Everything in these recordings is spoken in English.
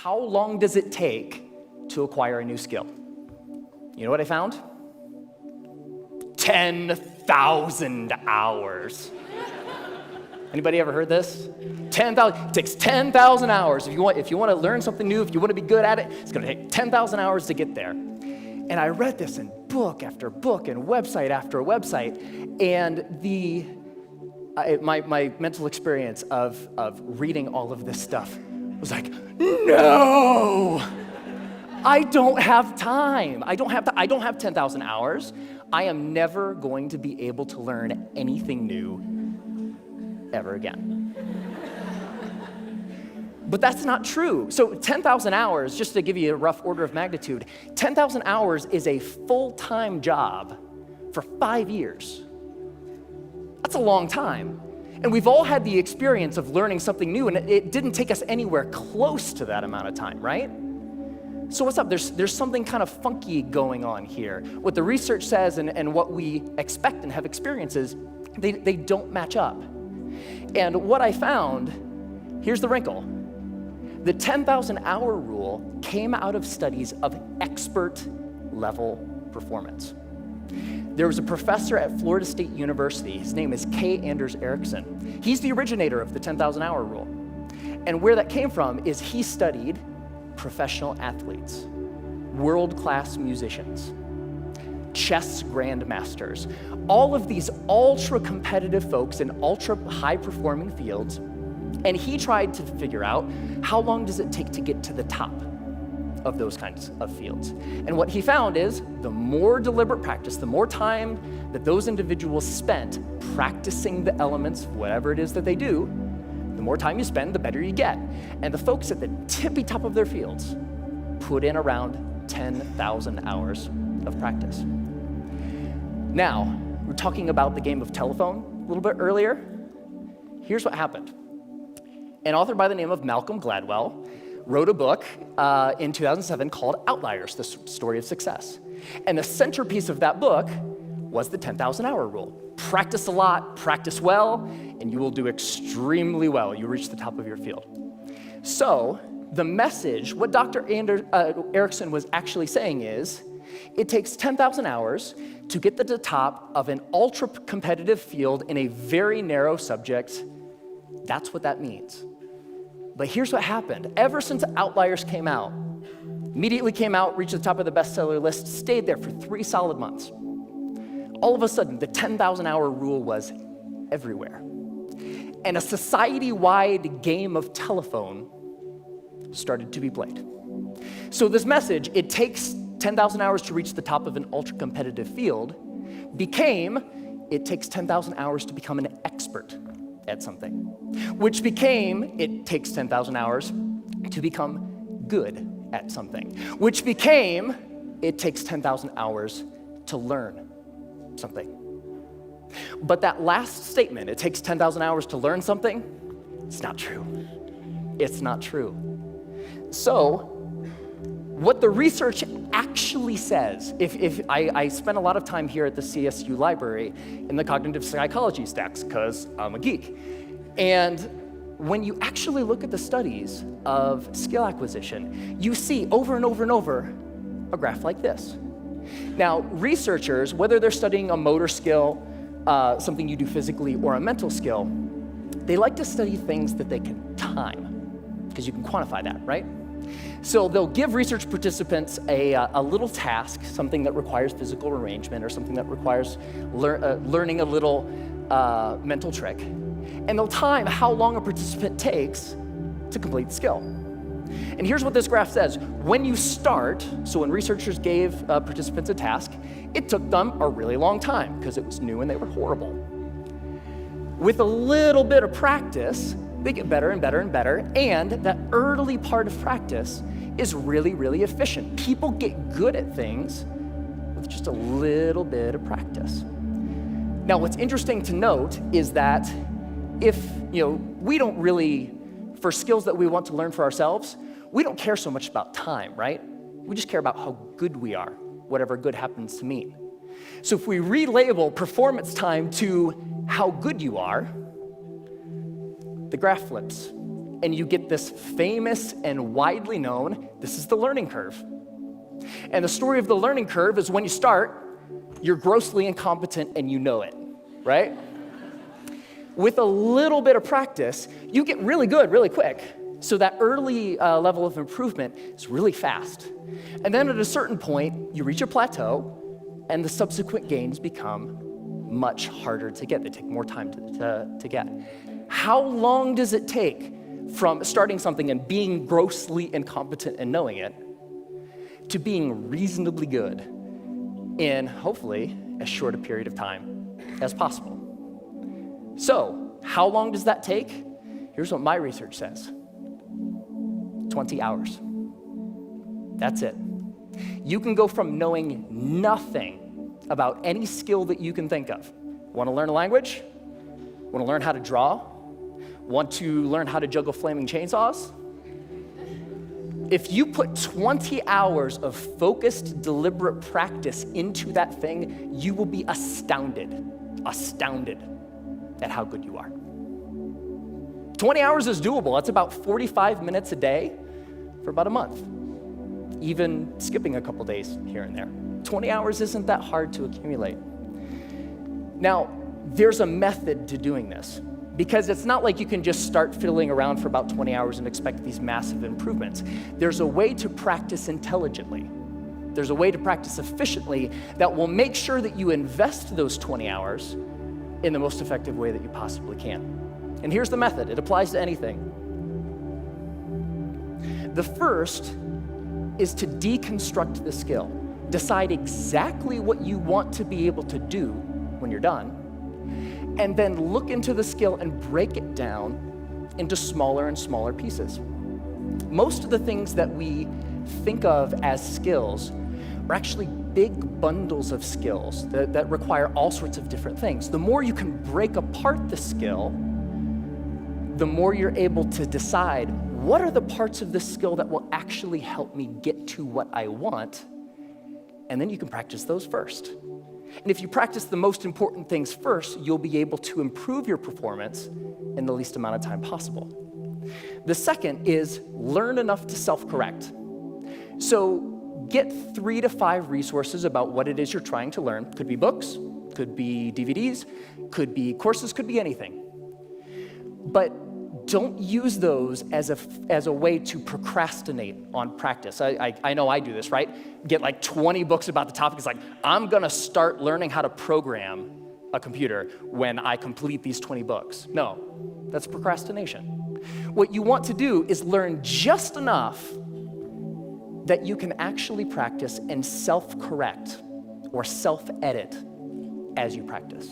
how long does it take to acquire a new skill? You know what I found? 10,000 hours. Anybody ever heard this? 10,000. It takes 10,000 hours. If you want to learn something new, if you want to be good at it, it's going to take 10,000 hours to get there. And I read this in book after book and website after website, and my mental experience of reading all of this stuff was like, no, I don't have time. I don't have 10,000 hours. I am never going to be able to learn anything new ever again. But that's not true. So 10,000 hours, just to give you a rough order of magnitude, 10,000 hours is a full-time job for 5 years. That's a long time. And we've all had the experience of learning something new, and it didn't take us anywhere close to that amount of time, right? So what's up? There's something kind of funky going on here. What the research says and what we expect and have experiences, they don't match up. And what I found, here's the wrinkle. The 10,000 hour rule came out of studies of expert level performance. There was a professor at Florida State University. His name is K. Anders Ericsson. He's the originator of the 10,000 hour rule. And where that came from is he studied professional athletes, world-class musicians, chess grandmasters, all of these ultra-competitive folks in ultra-high-performing fields, and he tried to figure out how long does it take to get to the top of those kinds of fields. And what he found is the more deliberate practice, the more time that those individuals spent practicing the elements of whatever it is that they do, the more time you spend, the better you get. And the folks at the tippy top of their fields put in around 10,000 hours of practice. Now, we're talking about the game of telephone a little bit earlier. Here's what happened. An author by the name of Malcolm Gladwell wrote a book in 2007 called Outliers, the Story of Success. And the centerpiece of that book was the 10,000 hour rule. Practice a lot, practice well, and you will do extremely well. You reach the top of your field. So the message, what Dr. Ericsson was actually saying is, it takes 10,000 hours to get to the top of an ultra-competitive field in a very narrow subject. That's what that means. But here's what happened. Ever since Outliers came out, immediately came out, reached the top of the bestseller list, stayed there for 3 solid months. All of a sudden, the 10,000 hour rule was everywhere. And a society-wide game of telephone started to be played. So this message, it takes 10,000 hours to reach the top of an ultra-competitive field, became, it takes 10,000 hours to become an expert at something, which became, it takes 10,000 hours to become good at something, which became, it takes 10,000 hours to learn something. But that last statement, it takes 10,000 hours to learn something, it's not true. It's not true. So, what the research actually says, if I spent a lot of time here at the CSU library in the cognitive psychology stacks, because I'm a geek. And when you actually look at the studies of skill acquisition, you see over and over and over a graph like this. Now, researchers, whether they're studying a motor skill, something you do physically, or a mental skill, they like to study things that they can time, because you can quantify that, right? So they'll give research participants a little task, something that requires physical arrangement or something that requires learning a little mental trick, and they'll time how long a participant takes to complete the skill. And here's what this graph says. When you start, so when researchers gave participants a task, it took them a really long time because it was new and they were horrible. With a little bit of practice, they get better and better and better, and that early part of practice is really, really efficient. People get good at things with just a little bit of practice. Now, what's interesting to note is that if, we don't really, for skills that we want to learn for ourselves, we don't care so much about time, right? We just care about how good we are, whatever good happens to mean. So if we relabel performance time to how good you are, the graph flips, and you get this famous and widely known, this is the learning curve. And the story of the learning curve is when you start, you're grossly incompetent and you know it, right? With a little bit of practice, you get really good really quick. So that early level of improvement is really fast. And then at a certain point, you reach a plateau, and the subsequent gains become much harder to get. They take more time to get. How long does it take from starting something and being grossly incompetent and knowing it to being reasonably good in, hopefully, as short a period of time as possible? So, how long does that take? Here's what my research says. 20 hours. That's it. You can go from knowing nothing about any skill that you can think of. Want to learn a language? Want to learn how to draw? Want to learn how to juggle flaming chainsaws? If you put 20 hours of focused, deliberate practice into that thing, you will be astounded at how good you are. 20 hours is doable. That's about 45 minutes a day for about a month, even skipping a couple days here and there. 20 hours isn't that hard to accumulate. Now, there's a method to doing this, because it's not like you can just start fiddling around for about 20 hours and expect these massive improvements. There's a way to practice intelligently. There's a way to practice efficiently that will make sure that you invest those 20 hours in the most effective way that you possibly can. And here's the method. It applies to anything. The first is to deconstruct the skill. Decide exactly what you want to be able to do when you're done, and then look into the skill and break it down into smaller and smaller pieces. Most of the things that we think of as skills are actually big bundles of skills that require all sorts of different things. The more you can break apart the skill, the more you're able to decide what are the parts of this skill that will actually help me get to what I want, and then you can practice those first. And if you practice the most important things first, you'll be able to improve your performance in the least amount of time possible. The second is learn enough to self-correct. So get 3 to 5 resources about what it is you're trying to learn. Could be books, could be DVDs, could be courses, could be anything. But don't use those as a way to procrastinate on practice. I know I do this, right? Get like 20 books about the topic. It's like, I'm gonna start learning how to program a computer when I complete these 20 books. No, that's procrastination. What you want to do is learn just enough that you can actually practice and self-correct or self-edit as you practice.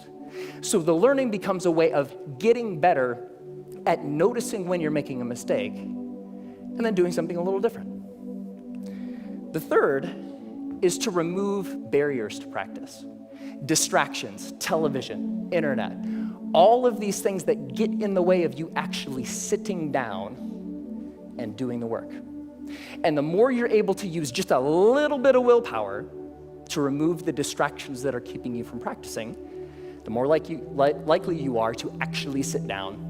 So the learning becomes a way of getting better at noticing when you're making a mistake and then doing something a little different. The third is to remove barriers to practice. Distractions, television, internet, all of these things that get in the way of you actually sitting down and doing the work. And the more you're able to use just a little bit of willpower to remove the distractions that are keeping you from practicing, the more likely you are to actually sit down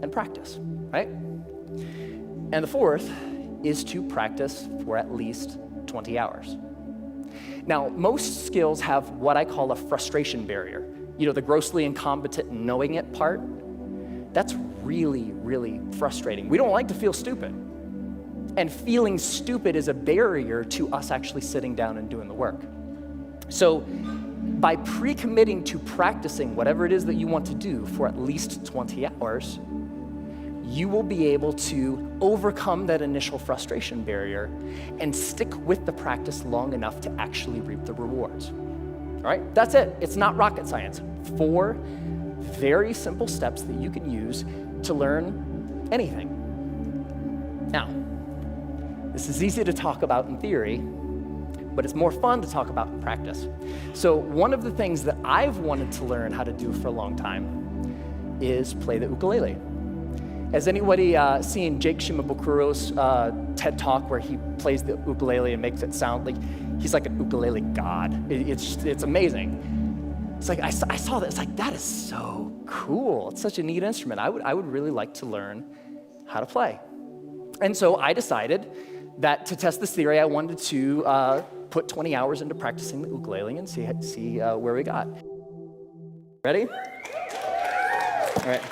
and practice, right? And the fourth is to practice for at least 20 hours. Now, most skills have what I call a frustration barrier. You know, the grossly incompetent knowing it part, that's really, really frustrating. We don't like to feel stupid. And feeling stupid is a barrier to us actually sitting down and doing the work. So by pre-committing to practicing whatever it is that you want to do for at least 20 hours, you will be able to overcome that initial frustration barrier and stick with the practice long enough to actually reap the rewards. All right, that's it. It's not rocket science. 4 very simple steps that you can use to learn anything. Now, this is easy to talk about in theory, but it's more fun to talk about in practice. So one of the things that I've wanted to learn how to do for a long time is play the ukulele. Has anybody seen Jake Shimabukuro's TED Talk where he plays the ukulele and makes it sound like he's like an ukulele god? It's amazing. It's like, I saw that, it's like, that is so cool. It's such a neat instrument. I would really like to learn how to play. And so I decided that to test this theory, I wanted to put 20 hours into practicing the ukulele and see where we got. Ready? All right.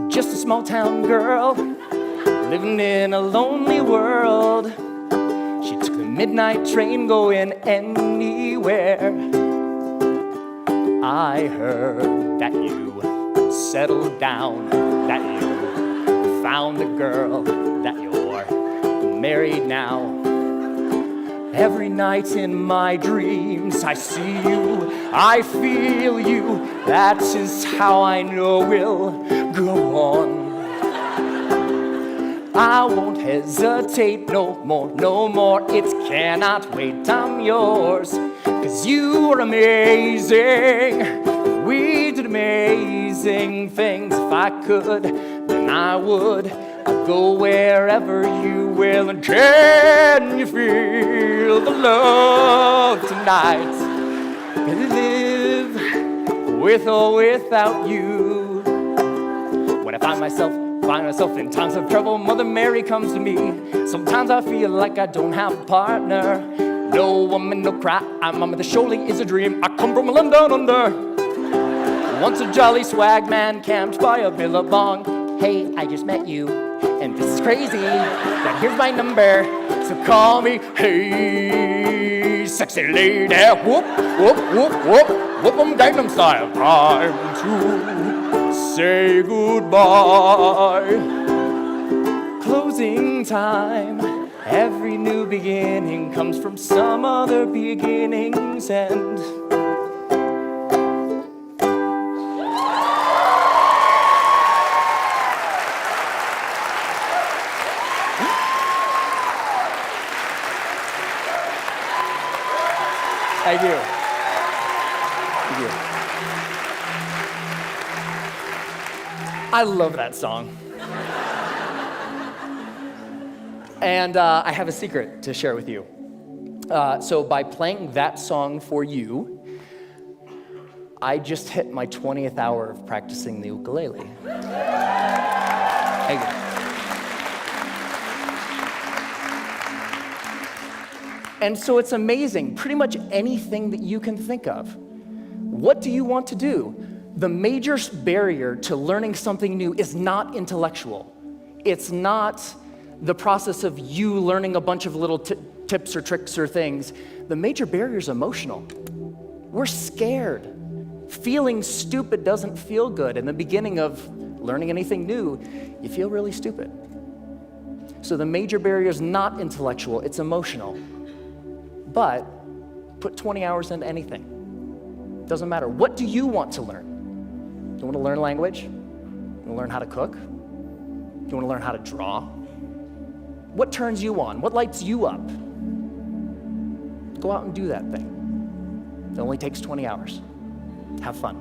Just a small town girl living in a lonely world. She took the midnight train going anywhere. I heard that you settled down, that you found a girl, that you're married now. Every night in my dreams I see you, I feel you. That is how I know we'll go on. I won't hesitate no more. It cannot wait, I'm yours. 'Cause you are amazing. We did amazing things. If I could, then I would. I'd go wherever you will. And can you feel the love tonight? Live with or without you. When I find myself in times of trouble, Mother Mary comes to me. Sometimes I feel like I don't have a partner. No woman, no cry, Mama, this surely is a dream. I come from London under. Once a jolly swag man camped by a billabong. Hey, I just met you, and this is crazy. But here's my number, so call me. Hey, sexy lady, whoop, whoop, whoop, whoop, whoop 'em Gangnam Style. Time to say goodbye. Closing time. Every new beginning comes from some other beginning's end. Thank you. Thank you. I love that song. And I have a secret to share with you. So by playing that song for you, I just hit my 20th hour of practicing the ukulele. Thank you. And so it's amazing, pretty much anything that you can think of. What do you want to do? The major barrier to learning something new is not intellectual. It's not the process of you learning a bunch of little tips or tricks or things. The major barrier is emotional. We're scared. Feeling stupid doesn't feel good. In the beginning of learning anything new, you feel really stupid. So the major barrier is not intellectual, it's emotional. But put 20 hours into anything. Doesn't matter. What do you want to learn? Do you want to learn language? Do you want to learn how to cook? Do you want to learn how to draw? What turns you on? What lights you up? Go out and do that thing. It only takes 20 hours. Have fun.